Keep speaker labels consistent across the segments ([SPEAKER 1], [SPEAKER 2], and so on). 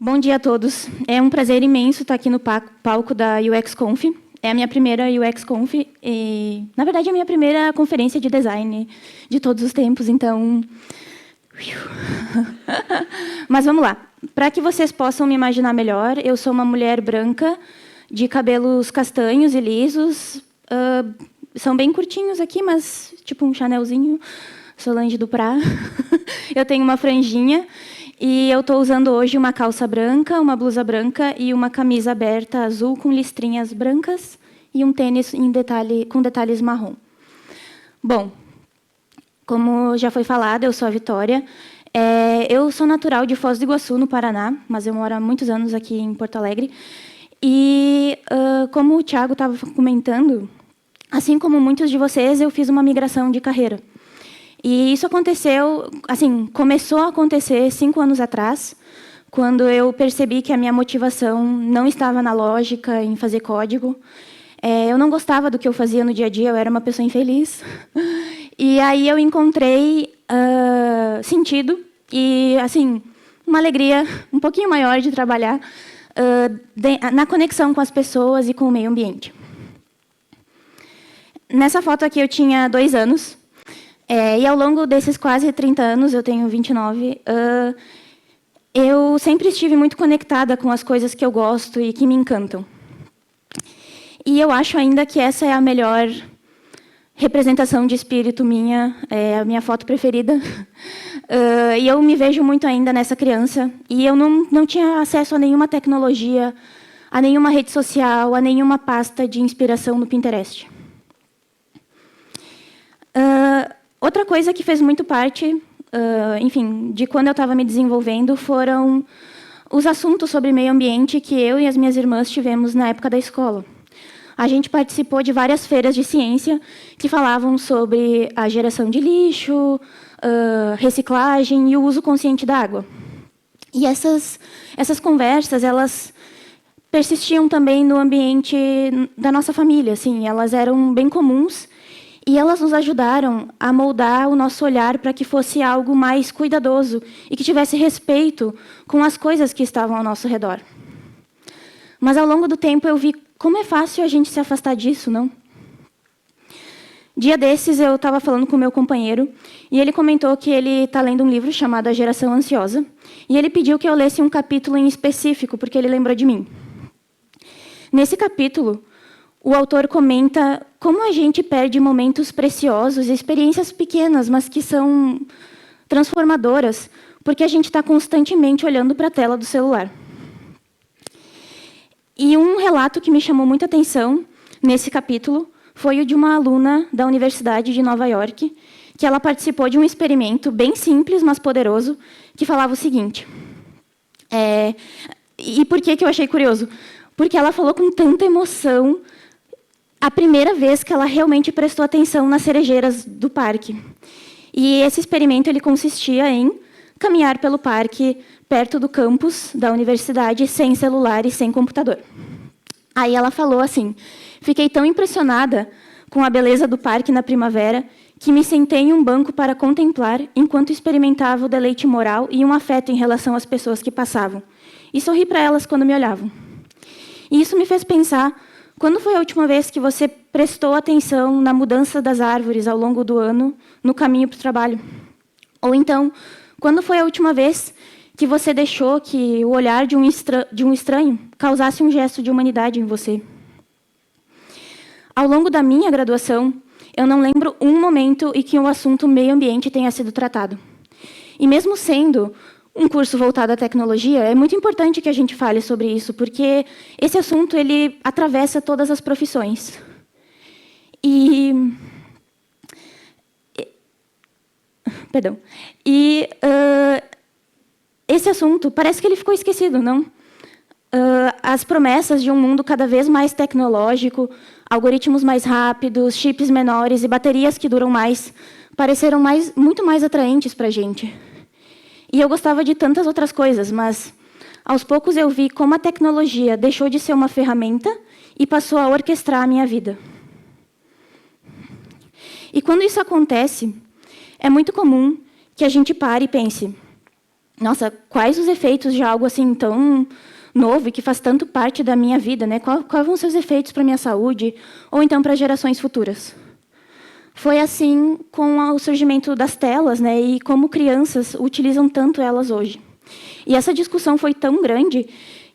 [SPEAKER 1] Bom dia a todos. É um prazer imenso estar aqui no palco da UXConf. É a minha primeira UXConf e, na verdade, é a minha primeira conferência de design de todos os tempos, então... Mas vamos lá. Para que vocês possam me imaginar melhor, eu sou uma mulher branca, de cabelos castanhos e lisos. São bem curtinhos aqui, mas tipo um chanelzinho. Solange Duprá. Eu tenho uma franjinha. E eu estou usando hoje uma calça branca, uma blusa branca e uma camisa aberta azul com listrinhas brancas e um tênis com detalhes marrom. Bom, como já foi falado, eu sou a Vitória. Eu sou natural de Foz do Iguaçu, no Paraná, mas eu moro há muitos anos aqui em Porto Alegre. E, como o Thiago estava comentando, assim como muitos de vocês, eu fiz uma migração de carreira. E isso aconteceu, assim, começou a acontecer 5 anos atrás, quando eu percebi que a minha motivação não estava na lógica, em fazer código. Eu não gostava do que eu fazia no dia a dia, eu era uma pessoa infeliz. E aí eu encontrei sentido e, assim, uma alegria um pouquinho maior de trabalhar na conexão com as pessoas e com o meio ambiente. Nessa foto aqui eu tinha 2 anos. E ao longo desses quase 30 anos, eu tenho 29, eu sempre estive muito conectada com as coisas que eu gosto e que me encantam. E eu acho ainda que essa é a melhor representação de espírito minha, é a minha foto preferida. E eu me vejo muito ainda nessa criança. E eu não tinha acesso a nenhuma tecnologia, a nenhuma rede social, a nenhuma pasta de inspiração no Pinterest. Outra coisa que fez muito parte, enfim, de quando eu estava me desenvolvendo, foram os assuntos sobre meio ambiente que eu e as minhas irmãs tivemos na época da escola. A gente participou de várias feiras de ciência que falavam sobre a geração de lixo, reciclagem e o uso consciente da água. E essas conversas, elas persistiam também no ambiente da nossa família, assim, elas eram bem comuns. E elas nos ajudaram a moldar o nosso olhar para que fosse algo mais cuidadoso e que tivesse respeito com as coisas que estavam ao nosso redor. Mas, ao longo do tempo, eu vi como é fácil a gente se afastar disso, não? Dia desses, eu estava falando com o meu companheiro e ele comentou que ele está lendo um livro chamado A Geração Ansiosa e ele pediu que eu lesse um capítulo em específico, porque ele lembrou de mim. Nesse capítulo, o autor comenta como a gente perde momentos preciosos, experiências pequenas, mas que são transformadoras, porque a gente está constantemente olhando para a tela do celular. E um relato que me chamou muita atenção nesse capítulo foi o de uma aluna da Universidade de Nova York, que ela participou de um experimento bem simples, mas poderoso, que falava o seguinte. E por que eu achei curioso? Porque ela falou com tanta emoção a primeira vez que ela realmente prestou atenção nas cerejeiras do parque. E esse experimento ele consistia em caminhar pelo parque, perto do campus da universidade, sem celular e sem computador. Aí ela falou assim: fiquei tão impressionada com a beleza do parque na primavera que me sentei em um banco para contemplar enquanto experimentava o deleite moral e um afeto em relação às pessoas que passavam. E sorri para elas quando me olhavam. E isso me fez pensar: quando foi a última vez que você prestou atenção na mudança das árvores ao longo do ano, no caminho para o trabalho? Ou então, quando foi a última vez que você deixou que o olhar de um estranho causasse um gesto de humanidade em você? Ao longo da minha graduação, eu não lembro um momento em que o assunto meio ambiente tenha sido tratado. E mesmo sendo um curso voltado à tecnologia, é muito importante que a gente fale sobre isso, porque esse assunto ele atravessa todas as profissões. Esse assunto parece que ele ficou esquecido, não? As promessas de um mundo cada vez mais tecnológico, algoritmos mais rápidos, chips menores e baterias que duram mais, pareceram muito mais atraentes para a gente. E eu gostava de tantas outras coisas, mas, aos poucos, eu vi como a tecnologia deixou de ser uma ferramenta e passou a orquestrar a minha vida. E quando isso acontece, é muito comum que a gente pare e pense: nossa, quais os efeitos de algo assim tão novo e que faz tanto parte da minha vida, né? Quais vão ser os efeitos para a minha saúde ou então para gerações futuras? Foi assim com o surgimento das telas, né? E como crianças utilizam tanto elas hoje. E essa discussão foi tão grande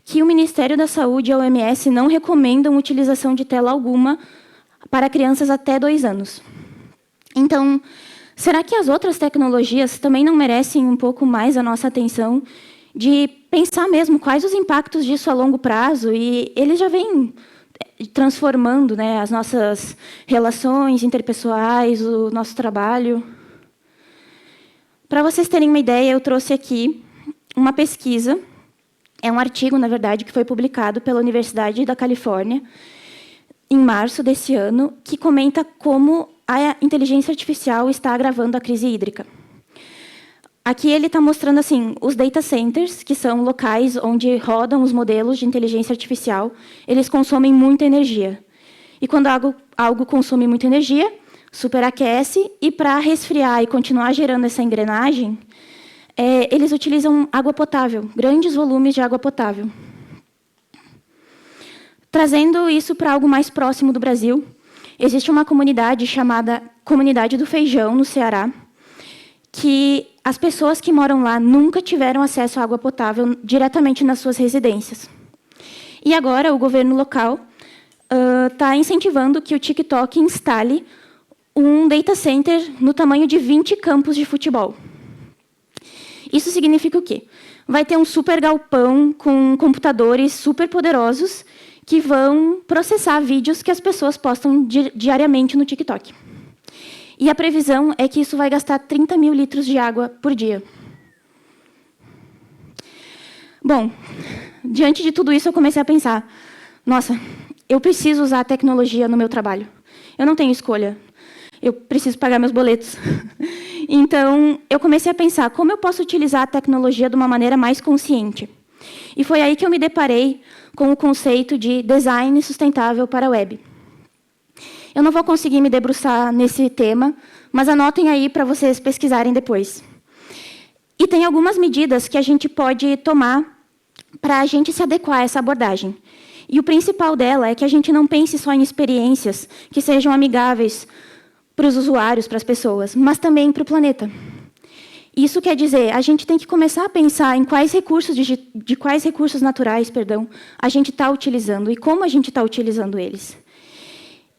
[SPEAKER 1] que o Ministério da Saúde e a OMS não recomendam utilização de tela alguma para crianças até 2 anos. Então, será que as outras tecnologias também não merecem um pouco mais a nossa atenção, de pensar mesmo quais os impactos disso a longo prazo? E eles já vêm transformando, né, as nossas relações interpessoais, o nosso trabalho. Para vocês terem uma ideia, eu trouxe aqui uma pesquisa, é um artigo, na verdade, que foi publicado pela Universidade da Califórnia, em março desse ano, que comenta como a inteligência artificial está agravando a crise hídrica. Aqui ele está mostrando assim, os data centers, que são locais onde rodam os modelos de inteligência artificial, eles consomem muita energia. E quando algo consome muita energia, superaquece, e para resfriar e continuar gerando essa engrenagem, eles utilizam água potável, grandes volumes de água potável. Trazendo isso para algo mais próximo do Brasil, existe uma comunidade chamada Comunidade do Feijão, no Ceará, que as pessoas que moram lá nunca tiveram acesso à água potável diretamente nas suas residências. E agora o governo local está incentivando que o TikTok instale um data center no tamanho de 20 campos de futebol. Isso significa o quê? Vai ter um super galpão com computadores super poderosos que vão processar vídeos que as pessoas postam diariamente no TikTok. E a previsão é que isso vai gastar 30 mil litros de água por dia. Bom, diante de tudo isso, eu comecei a pensar, nossa, eu preciso usar a tecnologia no meu trabalho. Eu não tenho escolha. Eu preciso pagar meus boletos. Então, eu comecei a pensar como eu posso utilizar a tecnologia de uma maneira mais consciente. E foi aí que eu me deparei com o conceito de design sustentável para a web. Eu não vou conseguir me debruçar nesse tema, mas anotem aí para vocês pesquisarem depois. E tem algumas medidas que a gente pode tomar para a gente se adequar a essa abordagem. E o principal dela é que a gente não pense só em experiências que sejam amigáveis para os usuários, para as pessoas, mas também para o planeta. Isso quer dizer, a gente tem que começar a pensar em quais recursos de quais recursos naturais, a gente está utilizando e como a gente está utilizando eles.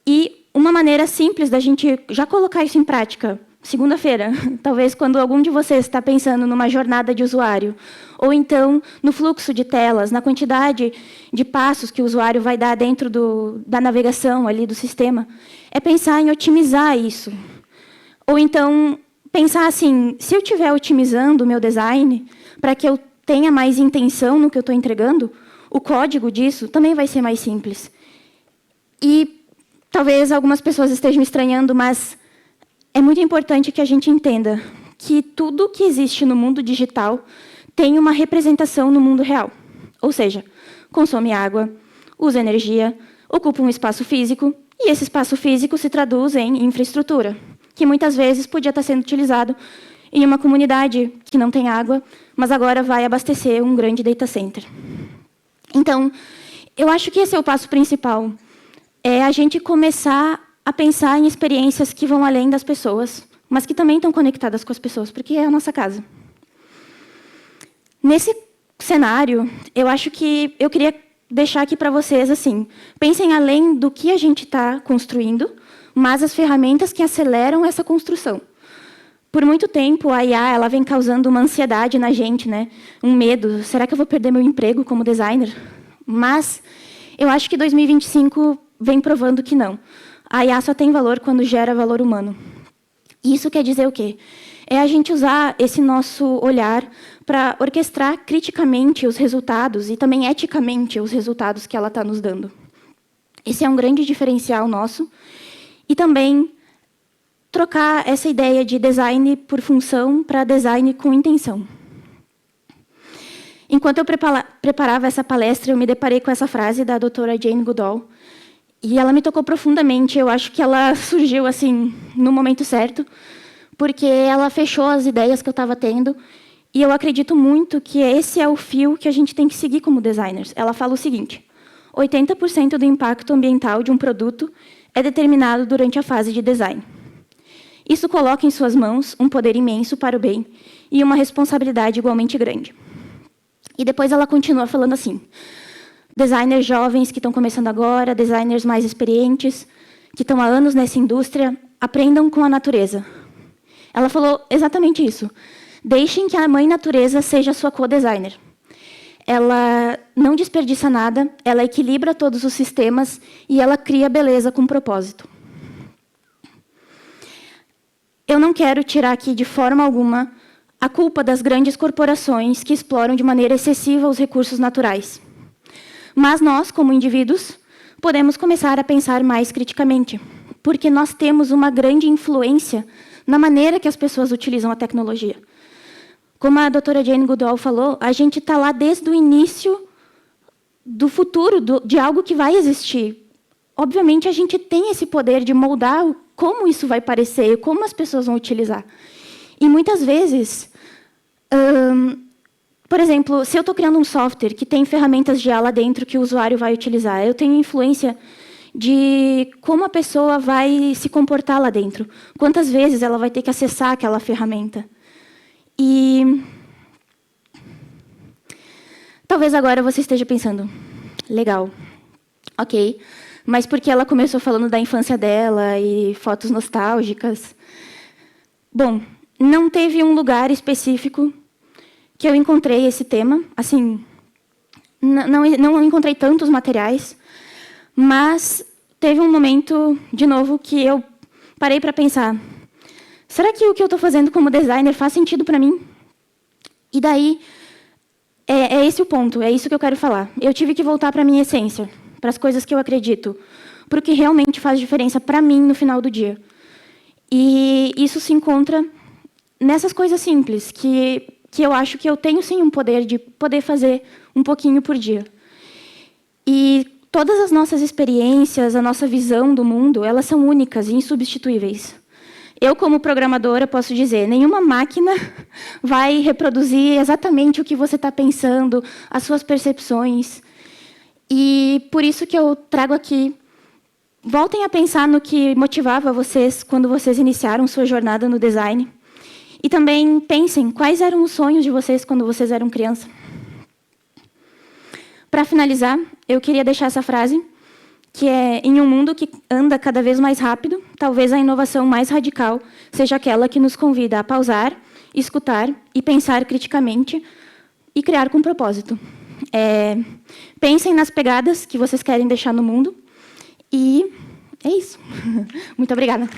[SPEAKER 1] E uma maneira simples da gente já colocar isso em prática, segunda-feira, talvez quando algum de vocês está pensando numa jornada de usuário, ou então no fluxo de telas, na quantidade de passos que o usuário vai dar dentro da navegação ali do sistema, é pensar em otimizar isso. Ou então pensar assim, se eu estiver otimizando o meu design para que eu tenha mais intenção no que eu estou entregando, o código disso também vai ser mais simples. E talvez algumas pessoas estejam estranhando, mas é muito importante que a gente entenda que tudo que existe no mundo digital tem uma representação no mundo real. Ou seja, consome água, usa energia, ocupa um espaço físico, e esse espaço físico se traduz em infraestrutura, que muitas vezes podia estar sendo utilizado em uma comunidade que não tem água, mas agora vai abastecer um grande data center. Então, eu acho que esse é o passo principal, é a gente começar a pensar em experiências que vão além das pessoas, mas que também estão conectadas com as pessoas, porque é a nossa casa. Nesse cenário, eu acho que eu queria deixar aqui para vocês, assim, pensem além do que a gente está construindo, mas as ferramentas que aceleram essa construção. Por muito tempo, a IA ela vem causando uma ansiedade na gente, né? Um medo. Será que eu vou perder meu emprego como designer? Mas eu acho que 2025 vem provando que não. A IA só tem valor quando gera valor humano. Isso quer dizer o quê? É a gente usar esse nosso olhar para orquestrar criticamente os resultados e também eticamente os resultados que ela está nos dando. Esse é um grande diferencial nosso. E também trocar essa ideia de design por função para design com intenção. Enquanto eu preparava essa palestra, eu me deparei com essa frase da doutora Jane Goodall, e ela me tocou profundamente. Eu acho que ela surgiu assim no momento certo, porque ela fechou as ideias que eu estava tendo E eu acredito muito que esse é o fio que a gente tem que seguir como designers. Ela fala o seguinte: 80% do impacto ambiental de um produto é determinado durante a fase de design. Isso coloca em suas mãos um poder imenso para o bem e uma responsabilidade igualmente grande. E depois ela continua falando assim: designers jovens que estão começando agora, designers mais experientes, que estão há anos nessa indústria, aprendam com a natureza. Ela falou exatamente isso. Deixem que a mãe natureza seja sua co-designer. Ela não desperdiça nada, ela equilibra todos os sistemas e ela cria beleza com propósito. Eu não quero tirar aqui, de forma alguma, a culpa das grandes corporações que exploram de maneira excessiva os recursos naturais. Mas nós, como indivíduos, podemos começar a pensar mais criticamente, porque nós temos uma grande influência na maneira que as pessoas utilizam a tecnologia. Como a doutora Jane Goodall falou, a gente está lá desde o início do futuro, de algo que vai existir. Obviamente, a gente tem esse poder de moldar como isso vai parecer, como as pessoas vão utilizar. E, muitas vezes, por exemplo, se eu estou criando um software que tem ferramentas de IA lá dentro que o usuário vai utilizar, eu tenho influência de como a pessoa vai se comportar lá dentro, quantas vezes ela vai ter que acessar aquela ferramenta. E talvez agora você esteja pensando, legal, ok, mas por que ela começou falando da infância dela e fotos nostálgicas? Bom, não teve um lugar específico que eu encontrei esse tema. Assim, não encontrei tantos materiais, mas teve um momento, de novo, que eu parei para pensar: será que o que eu estou fazendo como designer faz sentido para mim? E daí, é esse o ponto, é isso que eu quero falar. Eu tive que voltar para a minha essência, para as coisas que eu acredito, para o que realmente faz diferença para mim no final do dia. E isso se encontra nessas coisas simples, que eu acho que eu tenho, sim, um poder de poder fazer um pouquinho por dia. E todas as nossas experiências, a nossa visão do mundo, elas são únicas e insubstituíveis. Eu, como programadora, posso dizer, nenhuma máquina vai reproduzir exatamente o que você está pensando, as suas percepções. E por isso que eu trago aqui, voltem a pensar no que motivava vocês quando vocês iniciaram sua jornada no design. E também pensem quais eram os sonhos de vocês quando vocês eram criança. Para finalizar, eu queria deixar essa frase, que é: em um mundo que anda cada vez mais rápido, talvez a inovação mais radical seja aquela que nos convida a pausar, escutar e pensar criticamente e criar com propósito. Pensem nas pegadas que vocês querem deixar no mundo. E é isso. Muito obrigada.